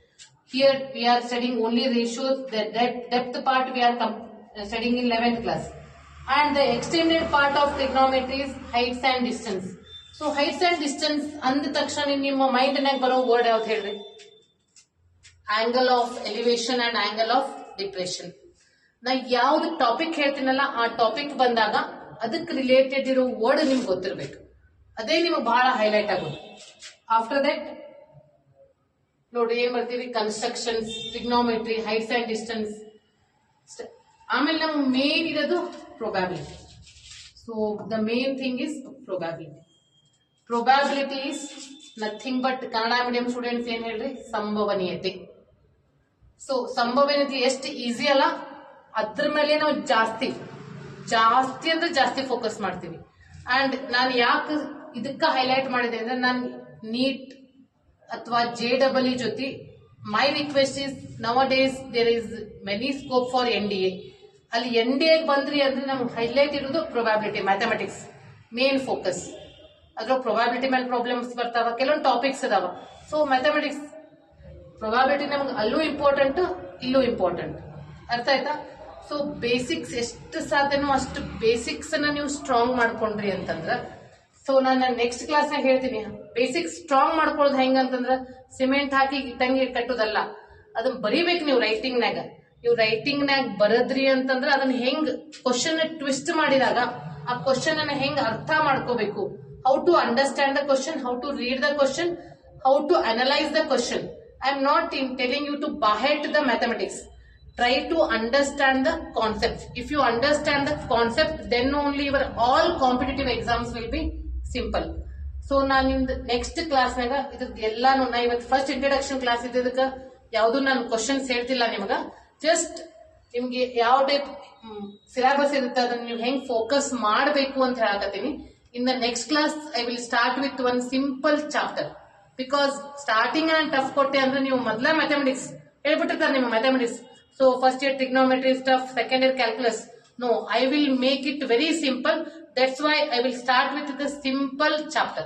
Here we are studying only ratios. The depth part we are studying in 11th class. And the extended part of trigonometry is heights and distance. So heights and distance ಅಂದ ತಕ್ಷಣ ನಿಮ್ಮ ಮೈಂಡ್ ನಾಗ ಬರೋ ವರ್ಡ್ ಯಾವ್ದು ಹೇಳ್ರಿ? Angle of elevation and angle of depression. ನಾ ಯಾವ್ದು ಟಾಪಿಕ್ ಹೇಳ್ತೀನಲ್ಲ ಆ ಟಾಪಿಕ್ ಬಂದಾಗ ಅದಕ್ಕೆ ರಿಲೇಟೆಡ್ ಇರೋ ವರ್ಡ್ ನಿಮ್ಗೆ ಗೊತ್ತಿರ್ಬೇಕು. ಅದೇ ನಿಮಗೆ ಬಹಳ ಹೈಲೈಟ್ ಆಗೋದು. ಆಫ್ಟರ್ ದಟ್ ನೋಡಿ ಏನ್ ಬರ್ತೀವಿ, constructions, trigonometry, heights and distance. ಆಮೇಲೆ ನಮ್ಗೆ ಮೇನ್ ಇರೋದು probability. So the main thing is probability. Probability is nothing but Kannada medium students ಏನ್ ಹೇಳ್ರಿ, ಸಂಭವನೀಯತೆ. ಸೊ ಸಂಭವನೀಯತೆ ಎಷ್ಟು ಈಸಿ ಅಲ್ಲ, ಅದ್ರ ಮೇಲೆ ನಾವು ಜಾಸ್ತಿ ಅಂದ್ರೆ ಜಾಸ್ತಿ ಫೋಕಸ್ ಮಾಡ್ತೀವಿ. ಅಂಡ್ ನಾನು ಯಾಕೆ ಇದಕ್ಕ ಹೈಲೈಟ್ ಮಾಡಿದೆ ಅಂದ್ರೆ, ನಾನು ನೀಟ್ ಅಥವಾ JEE ಜೊತೆ my request is nowadays there is many scope for NDA. ಅಲ್ಲಿ NDA ಬಂದ್ರಿ ಅಂದ್ರೆ ನಮ್ಗೆ ಹೈಲೈಟ್ ಇರೋದು ಪ್ರೊಬ್ಯಾಬಿಲಿಟಿ, ಮ್ಯಾಥಮೆಟಿಕ್ಸ್ ಮೇನ್ ಫೋಕಸ್. ಅದ್ರ ಪ್ರೊಬ್ಯಾಬಿಲಿಟಿ ಮೇಲೆ ಪ್ರಾಬ್ಲಮ್ಸ್ ಬರ್ತಾವ, ಕೆಲವೊಂದು ಟಾಪಿಕ್ಸ್ ಅದಾವ. ಸೊ ಮ್ಯಾಥಮೆಟಿಕ್ಸ್ ಪ್ರೊಬ್ಯಾಬಿಲಿಟಿ ನಮ್ಗೆ ಅಲ್ಲೂ ಇಂಪಾರ್ಟೆಂಟ್, ಇಲ್ಲೂ ಇಂಪಾರ್ಟೆಂಟ್. ಅರ್ಥ ಆಯ್ತಾ? ಸೊ ಬೇಸಿಕ್ಸ್ ಎಷ್ಟು ಸಾಧ್ಯನೋ ಅಷ್ಟು ಬೇಸಿಕ್ಸ್ ಅನ್ನ ನೀವು ಸ್ಟ್ರಾಂಗ್ ಮಾಡ್ಕೊಂಡ್ರಿ ಅಂತಂದ್ರ, ಸೊ ನಾನು ನೆಕ್ಸ್ಟ್ ಕ್ಲಾಸ್ನಾಗ ಹೇಳ್ತೀನಿ ಬೇಸಿಕ್ಸ್ ಸ್ಟ್ರಾಂಗ್ ಮಾಡ್ಕೊಳ್ಳೋದು ಹೆಂಗಂತಂದ್ರ ಸಿಮೆಂಟ್ ಹಾಕಿ ಇಟ್ಟಂಗೆ ಕಟ್ಟೋದಲ್ಲ, ಅದನ್ನ ಬರಿಬೇಕು ನೀವು ರೈಟಿಂಗ್ನಾಗ. ನೀವು ರೈಟಿಂಗ್ನಾಗ ಬರದ್ರಿ ಅಂತಂದ್ರ ಅದನ್ನ ಹೆಂಗ್ ಕ್ವಶನ್ ಟ್ವಿಸ್ಟ್ ಮಾಡಿದಾಗ ಆ ಕ್ವಶನ್ ಅನ್ನ ಹೆಂಗ್ ಅರ್ಥ ಮಾಡ್ಕೋಬೇಕು, how to understand the question, how to read the question, how to analyse the question. I am not telling you to by heart the mathematics. Try to understand the concept. If you understand the concept, then only your all competitive exams will be simple. So ನಾನು ನಿಮ್ದು ನೆಕ್ಸ್ಟ್ ಕ್ಲಾಸ್ನಾಗ ಇದ್ರದ್ದು ಎಲ್ಲಾನು, ನಾ ಇವತ್ತು ಫಸ್ಟ್ ಇಂಟ್ರಡಕ್ಷನ್ ಕ್ಲಾಸ್ ಇದ್ದದಕ್ಕೆ ಯಾವ್ದು ನಾನು ಕ್ವಶನ್ಸ್ ಹೇಳ್ತಿಲ್ಲ ನಿಮಗ. ಜಸ್ಟ್ ನಿಮ್ಗೆ ಯಾವ ಟೈಪ್ ಸಿಲೆಬಸ್ ಇರುತ್ತೆ ಅದನ್ನ ನೀವು ಹೆಂಗ್ ಫೋಕಸ್ ಮಾಡಬೇಕು ಅಂತ ಹೇಳಕತ್ತೀನಿ. In the next class I will start with one simple chapter. Because starting ನಾನು ಟಫ್ ಕೊಟ್ಟೆ ಅಂದ್ರೆ ನೀವು ಮೊದಲ ಮ್ಯಾಥಮೆಟಿಕ್ಸ್ ಹೇಳ್ಬಿಟ್ಟಿರ್ತಾರೆ ನಿಮ್ಮ mathematics. So first year trigonometry stuff, second year calculus. No, I will make it very simple. That's why I will start with the simple chapter.